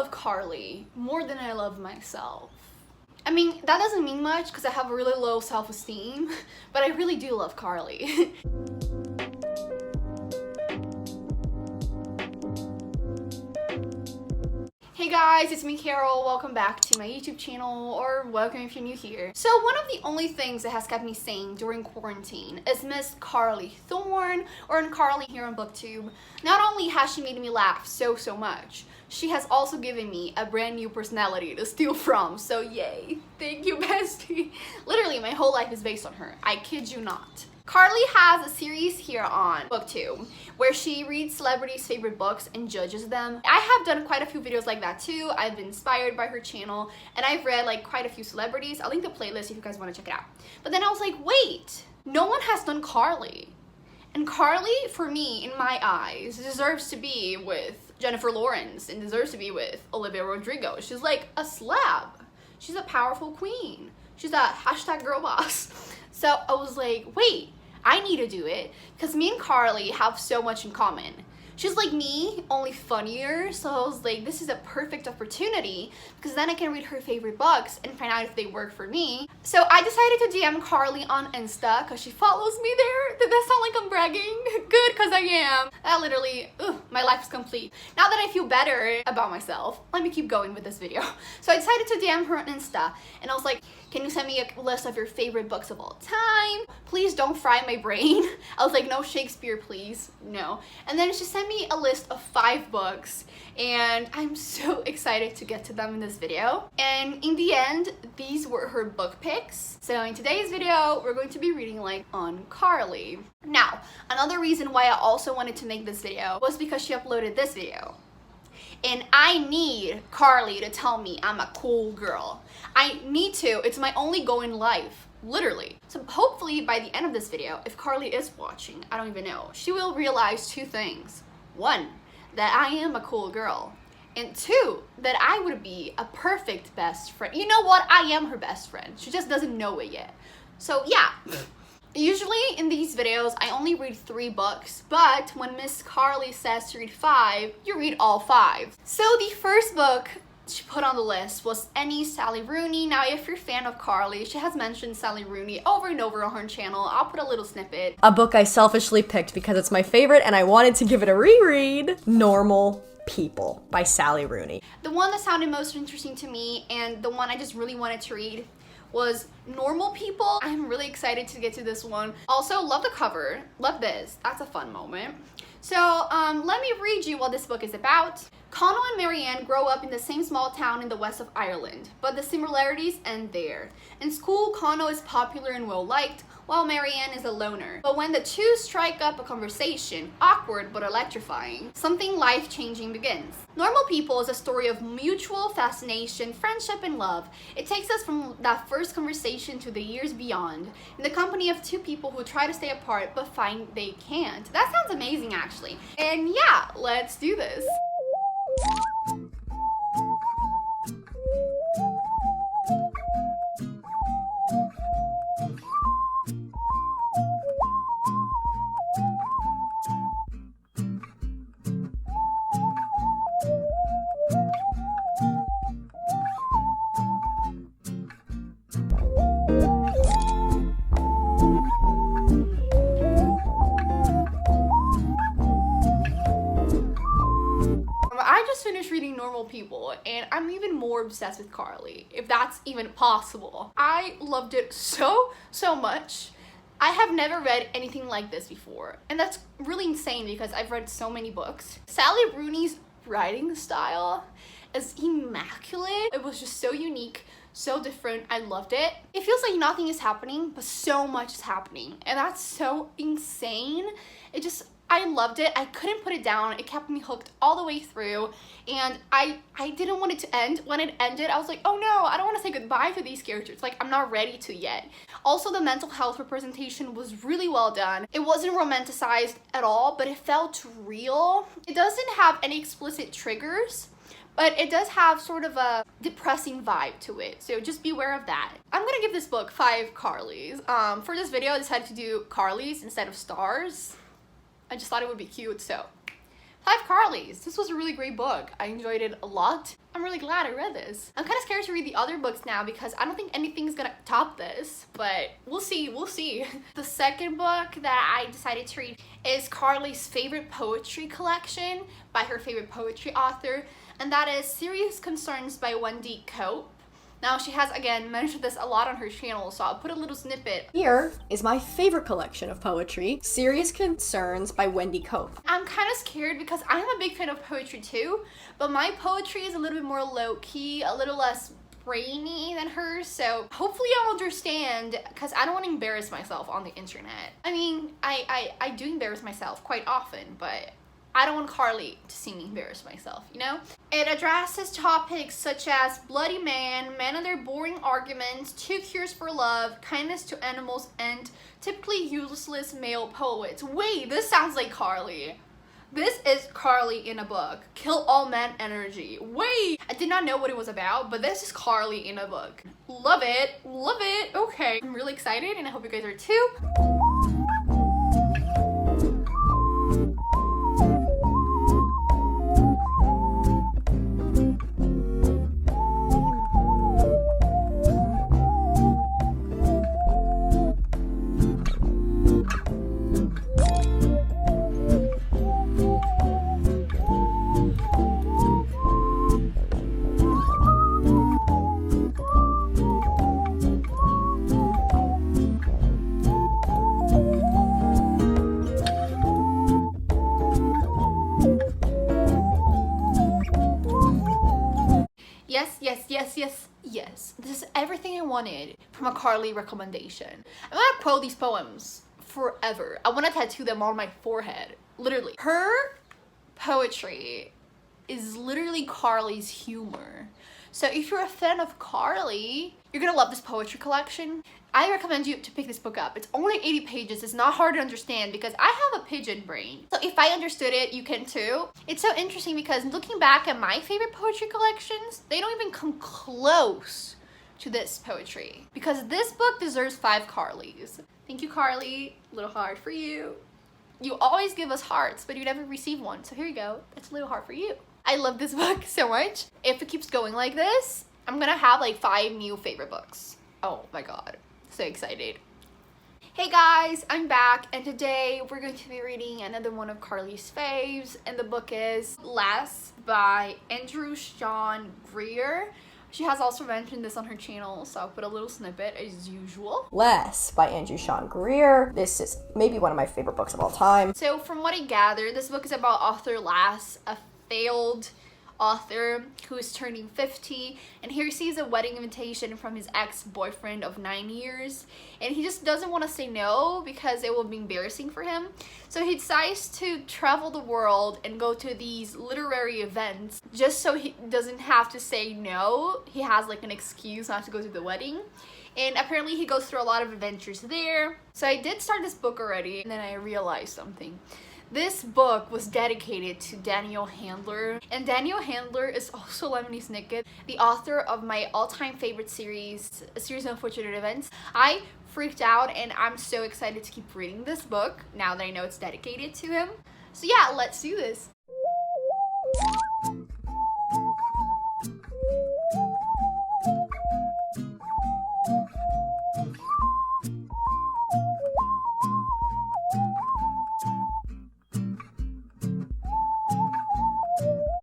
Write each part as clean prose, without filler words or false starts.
love Carly more than I love myself. I mean, that doesn't mean much because I have a really low self-esteem, but I really do love Carly. Hey guys, it's me Carol. Welcome back to my YouTube channel, or welcome if you're new here. So one of the only things that has kept me sane during quarantine is Miss Carley Thorne, or uncarley here on booktube. Not only has she made me laugh so much, she has also given me a brand new personality to steal from, so yay. Thank you, bestie. Literally, my whole life is based on her. I kid you not. Carley has a series here on booktube where she reads celebrities' favorite books and judges them. I have done quite a few videos like that too. I've been inspired by her channel and I've read like quite a few celebrities. I'll link the playlist if you guys want to check it out. But then I was like, wait, no one has done Carley. And Carley, for me, in my eyes, deserves to be with Jennifer Lawrence and deserves to be with Olivia Rodrigo. She's like a celeb. She's a powerful queen. She's a hashtag girl boss. So I was like, wait, I need to do it because me and Carley have so much in common. She's like me, only funnier, so I was like, this is a perfect opportunity because then I can read her favorite books and find out if they work for me. So I decided to DM Carley on Insta because she follows me there. Did that sound like I'm bragging? Good, because I am. That literally, my life is complete. Now that I feel better about myself, let me keep going with this video. So I decided to DM her on Insta and I was like, can you send me a list of your favorite books of all time? Please don't fry my brain. I was like, no Shakespeare, please. No. And then she sent me a list of 5 books and I'm so excited to get to them in this video. And in the end, these were her book picks. So in today's video, we're going to be reading like uncarley. Now, another reason why I also wanted to make this video was because she uploaded this video. And I need Carley to tell me I'm a cool girl. I need to. It's my only goal in life, literally. So hopefully by the end of this video, if Carley is watching, I don't even know, she will realize 2 things. 1, that I am a cool girl. And 2, that I would be a perfect best friend. You know what? I am her best friend. She just doesn't know it yet. So yeah. Usually in these videos, I only read 3 books, but when Miss Carley says to read 5, you read all 5. So the first book she put on the list was Any Sally Rooney. Now, if you're a fan of Carley, she has mentioned Sally Rooney over and over on her channel. I'll put a little snippet. A book I selfishly picked because it's my favorite and I wanted to give it a reread. Normal People by Sally Rooney. The one that sounded most interesting to me and the one I just really wanted to read was Normal People. I'm really excited to get to this one. Also, love the cover. Love this. That's a fun moment. So let me read you what this book is about. Connell and Marianne grow up in the same small town in the west of Ireland, but the similarities end there. In school, Connell is popular and well-liked, while Marianne is a loner. But when the two strike up a conversation, awkward but electrifying, something life-changing begins. Normal People is a story of mutual fascination, friendship, and love. It takes us from that first conversation to the years beyond, in the company of 2 people who try to stay apart but find they can't. That sounds amazing, actually. And yeah, let's do this. I just finished reading Normal People and I'm even more obsessed with Carley, if that's even possible. I loved it so much. I have never read anything like this before, and that's really insane because I've read so many books. Sally Rooney's writing style is immaculate. It was just so unique, so different. I loved it. It feels like nothing is happening, but so much is happening, and that's so insane. I loved it. I couldn't put it down. It kept me hooked all the way through, and I didn't want it to end. When it ended, I was like, oh no, I don't want to say goodbye to these characters. Like, I'm not ready to yet. Also, the mental health representation was really well done. It wasn't romanticized at all, but it felt real. It doesn't have any explicit triggers, but it does have sort of a depressing vibe to it, so just be aware of that. I'm gonna give this book 5 Carleys. For this video, I decided to do Carleys instead of stars. I just thought it would be cute, so 5 Carleys. This was a really great book. I enjoyed it a lot. I'm really glad I read this. I'm kind of scared to read the other books now because I don't think anything's gonna top this, but we'll see, we'll see. The second book that I decided to read is Carley's favorite poetry collection by her favorite poetry author, and that is Serious Concerns by Wendy Cope. Now, she has, again, mentioned this a lot on her channel, so I'll put a little snippet. Here is my favorite collection of poetry, Serious Concerns by Wendy Cope. I'm kind of scared because I'm a big fan of poetry too, but my poetry is a little bit more low-key, a little less brainy than hers, so hopefully I'll understand because I don't want to embarrass myself on the internet. I mean, I do embarrass myself quite often, but I don't want Carley to see me embarrass myself, you know? It addresses topics such as bloody men and their boring arguments, 2 cures for love, kindness to animals, and typically useless male poets. Wait, this sounds like Carley. This is Carley in a book. Kill all men energy. Wait, I did not know what it was about, but this is Carley in a book. Love it, love it. Okay, I'm really excited and I hope you guys are too. Yes. This is everything I wanted from a Carley recommendation. I'm gonna quote these poems forever. I want to tattoo them on my forehead. Literally. Her poetry is literally Carley's humor. So if you're a fan of Carley, you're gonna love this poetry collection. I recommend you to pick this book up. It's only 80 pages. It's not hard to understand because I have a pigeon brain. So if I understood it, you can too. It's so interesting because looking back at my favorite poetry collections, they don't even come close to this poetry because this book deserves 5 Carleys. Thank you, Carley. Little heart for you. You always give us hearts, but you never receive one. So here you go. That's a little heart for you. I love this book so much. If it keeps going like this, I'm gonna have like 5 new favorite books. Oh my god. So excited. Hey guys, I'm back and today we're going to be reading another one of Carley's faves, and the book is Less by Andrew Sean Greer. She has also mentioned this on her channel, so I'll put a little snippet as usual. Less by Andrew Sean Greer. This is maybe one of my favorite books of all time. So from what I gathered, this book is about author Lass, a failed author who is turning 50, and he receives a wedding invitation from his ex-boyfriend of 9 years, and he just doesn't want to say no because it will be embarrassing for him. So he decides to travel the world and go to these literary events just so he doesn't have to say no. He has like an excuse not to go to the wedding. And apparently he goes through a lot of adventures there. So I did start this book already, and then I realized something. This book was dedicated to Daniel Handler, and Daniel Handler is also Lemony Snicket, the author of my all-time favorite series, A Series of Unfortunate Events. I freaked out, and I'm so excited to keep reading this book now that I know it's dedicated to him. So yeah, let's do this.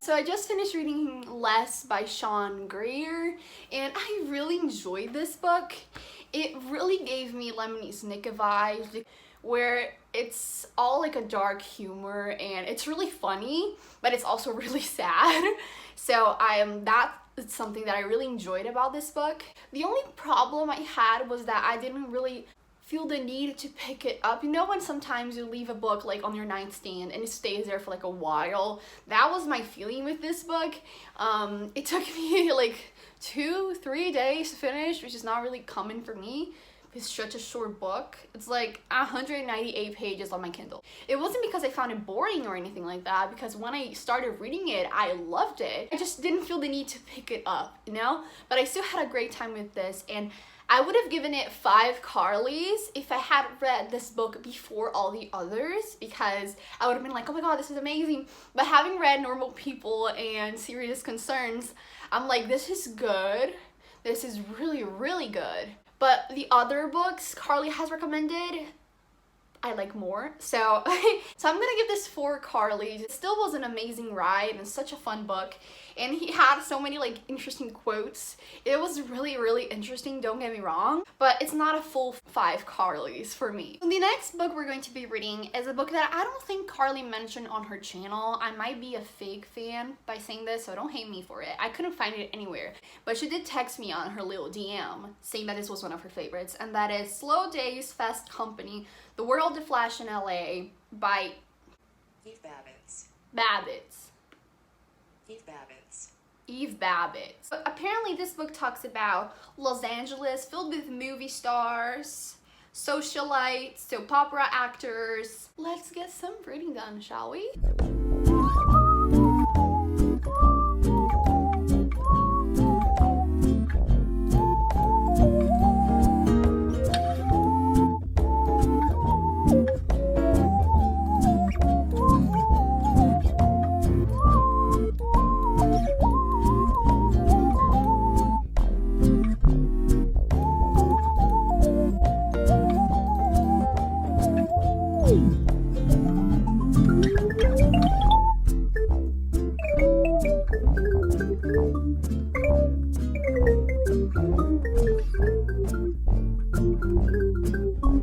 So I just finished reading Less by Sean Greer, and I really enjoyed this book. It really gave me Lemony Snicket vibes, where it's all like a dark humor, and it's really funny, but it's also really sad. So that's something that I really enjoyed about this book. The only problem I had was that I didn't really feel the need to pick it up. You know when sometimes you leave a book like on your nightstand and it stays there for like a while? That was my feeling with this book. It took me like 2-3 days to finish, which is not really common for me. It's such a short book. It's like 198 pages on my Kindle. It wasn't because I found it boring or anything like that, because when I started reading it, I loved it. I just didn't feel the need to pick it up, you know? But I still had a great time with this, and I would have given it 5 Carleys if I had read this book before all the others, because I would have been like, oh my god, this is amazing. But having read Normal People and Serious Concerns, I'm like, this is good. This is really, really good. But the other books Carley has recommended, I like more. So I'm gonna give this 4 Carleys. It still was an amazing ride and such a fun book. And he had so many like interesting quotes. It was really, really interesting, don't get me wrong, but it's not a full 5 Carleys for me. The next book we're going to be reading is a book that I don't think Carley mentioned on her channel. I might be a fake fan by saying this, so don't hate me for it. I couldn't find it anywhere, but she did text me on her little DM saying that this was one of her favorites, and that is Slow Days, Fast Company, The World of Flash in LA by Eve Babbitts. Eve Babbitts. But apparently this book talks about Los Angeles filled with movie stars, socialites, soap opera actors. Let's get some reading done, shall we?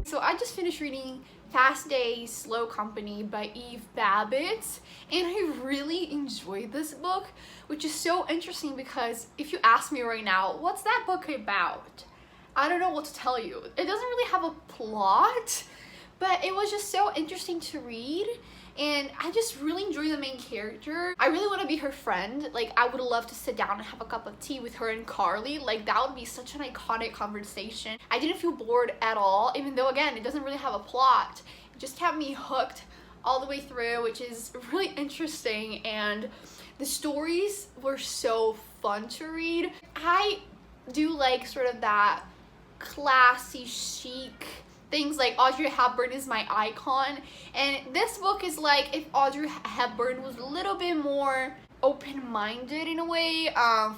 So I just finished reading Fast Days, Slow Company by Eve Babbitts, and I really enjoyed this book, which is so interesting because if you ask me right now, what's that book about? I don't know what to tell you. It doesn't really have a plot, but it was just so interesting to read, and I just really enjoy the main character. I really want to be her friend. Like, I would love to sit down and have a cup of tea with her and Carley. Like, that would be such an iconic conversation. I didn't feel bored at all, even though, again, it doesn't really have a plot. It just kept me hooked all the way through, which is really interesting, and the stories were so fun to read. I do like sort of that classy, chic things. Like Audrey Hepburn is my icon, and this book is like if Audrey Hepburn was a little bit more open-minded in a way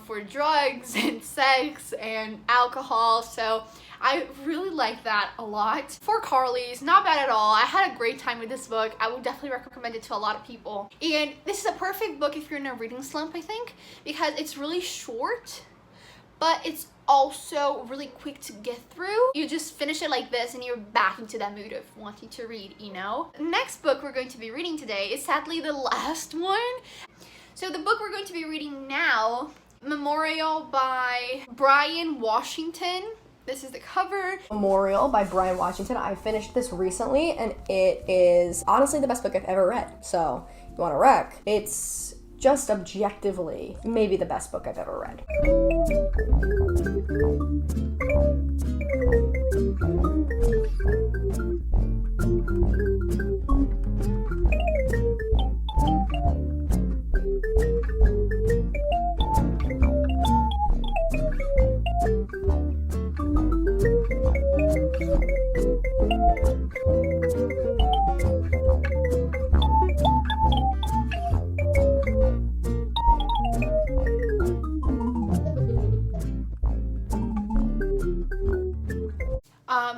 for drugs and sex and alcohol. So I really like that a lot. For Carley's, not bad at all. I had a great time with this book. I would definitely recommend it to a lot of people, and this is a perfect book if you're in a reading slump, I think, because it's really short, but it's also really quick to get through. You just finish it like this and you're back into that mood of wanting to read, you know? The next book we're going to be reading today is sadly the last one. So the book we're going to be reading now, Memorial by Brian Washington. This is the cover. Memorial by Brian Washington. I finished this recently and it is honestly the best book I've ever read. So you want to rec? It's just objectively maybe the best book I've ever read.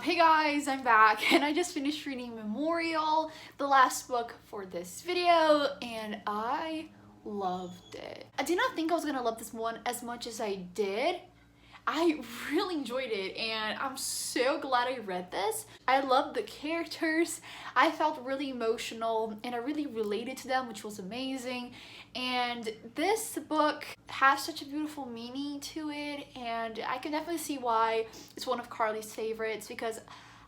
Hey guys, I'm back, and I just finished reading Memorial, the last book for this video, and I loved it. I did not think I was gonna love this one as much as I did. I really enjoyed it, and I'm so glad I read this. I loved the characters. I felt really emotional, and I really related to them, which was amazing. And this book has such a beautiful meaning to it, and I can definitely see why it's one of Carley's favorites, because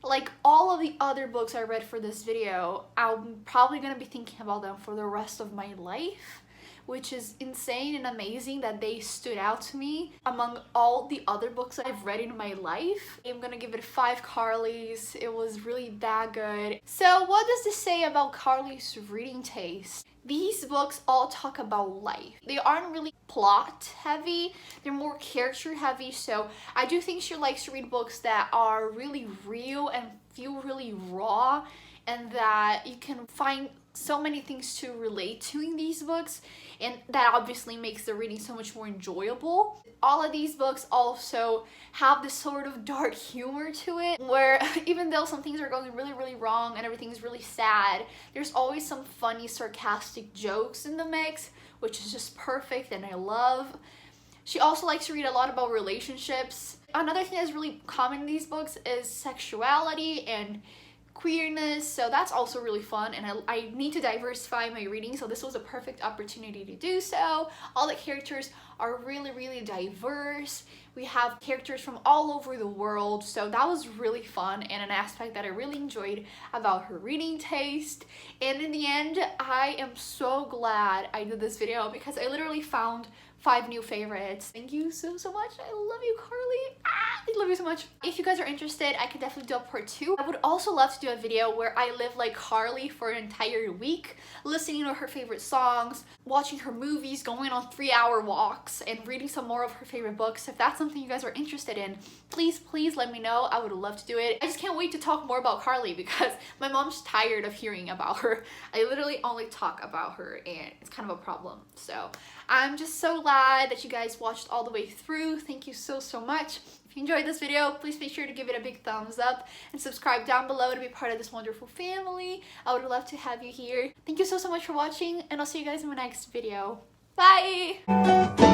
like all of the other books I read for this video, I'm probably gonna be thinking about them for the rest of my life, which is insane and amazing that they stood out to me among all the other books I've read in my life. I'm gonna give it 5 Carleys. It was really that good. So what does this say about Carley's reading taste? These books all talk about life. They aren't really plot heavy, they're more character heavy, so I do think she likes to read books that are really real and feel really raw, and that you can find so many things to relate to in these books, and that obviously makes the reading so much more enjoyable. All of these books also have this sort of dark humor to it, where even though some things are going really wrong and everything's really sad, there's always some funny sarcastic jokes in the mix, which is just perfect and I love. She also likes to read a lot about relationships. Another thing that's really common in these books is sexuality and queerness, so that's also really fun, and I need to diversify my reading, so this was a perfect opportunity to do so. All the characters are really diverse. We have characters from all over the world, so that was really fun and an aspect that I really enjoyed about her reading taste. And in the end, I am so glad I did this video because I literally found 5 new favorites. Thank you so much. I love you, Carly. I love you so much. If you guys are interested, I could definitely do a part 2. I would also love to do a video where I live like Carly for an entire week, listening to her favorite songs, watching her movies, going on 3-hour walks, and reading some more of her favorite books. If that's something you guys are interested in, please let me know. I would love to do it. I just can't wait to talk more about Carly because my mom's tired of hearing about her. I literally only talk about her and it's kind of a problem. So I'm just so glad that you guys watched all the way through. Thank you so much. If you enjoyed this video, please make sure to give it a big thumbs up and subscribe down below to be part of this wonderful family. I would love to have you here. Thank you so much for watching, and I'll see you guys in my next video. Bye!